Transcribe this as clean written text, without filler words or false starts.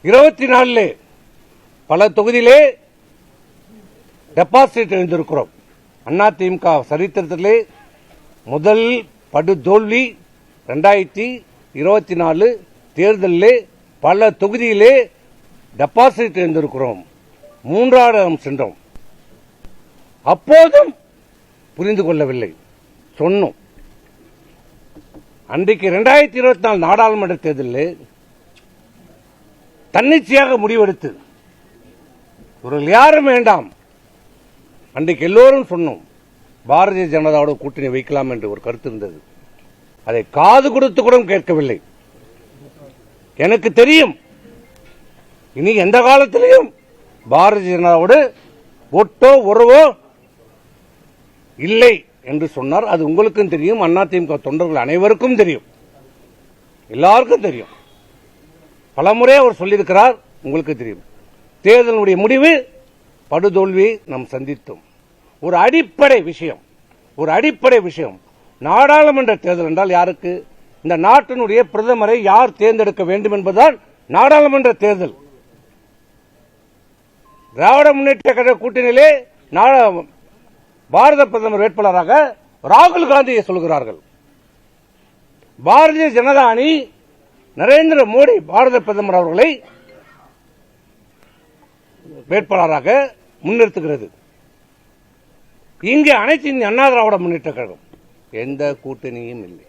24 பல தொகுதியிலே டெபாசிட் எழுந்திருக்கிறோம். அதிமுக சரித்திரத்திலே முதல் படுதோல்வி 2024 தேர்தலிலே பல தொகுதியிலே டெபாசிட் எழுந்திருக்கிறோம். 3வது இடம் சென்றோம். அப்போதும் புரிந்து கொள்ளவில்லை. சொன்னோம். அன்றைக்கு 2024 நாடாளுமன்ற தேர்தலில் தன்னிச்சையாக முடிவெடுத்து இவர்கள் யாரும் வேண்டாம். அன்றைக்கு எல்லோரும் சொன்னோம், பாரதிய ஜனதாவோட கூட்டணி வைக்கலாம் என்று ஒரு கருத்து இருந்தது. அதை காது கொடுத்து கூட கேட்கவில்லை. எனக்கு தெரியும், இனி எந்த காலத்திலையும் பாரதிய ஜனதாவோடு ஒட்டோ உறவோ இல்லை என்று சொன்னார். அது உங்களுக்கும் தெரியும், அதிமுக தொண்டர்கள் அனைவருக்கும் தெரியும், எல்லாருக்கும் தெரியும். பலமுறை அவர் சொல்லியிருக்கிறார், உங்களுக்கு தெரியும். தேர்தலுடைய முடிவு படுதோல்வியை நாம் சந்தித்தோம். ஒரு அடிப்படை விஷயம் நாடாளுமன்ற தேர்தல் என்றால் யாருக்கு? இந்த நாட்டினுடைய பிரதமரை யார் தேர்ந்தெடுக்க வேண்டும் என்பதுதான் நாடாளுமன்ற தேர்தல். திராவிட முன்னேற்ற கழக கூட்டணியிலே பாரத பிரதமர் வேட்பாளராக ராகுல் காந்தியை சொல்கிறார்கள். பாரதிய ஜனதா அணி நரேந்திர மோடி பாரத பிரதமர் அவர்களை வேட்பாளராக முன்னிறுத்துகிறது. இங்கே அனைத்து இந்திய அண்ணா திராவிட முன்னேற்ற கழகம் எந்த கூட்டணியும் இல்லை.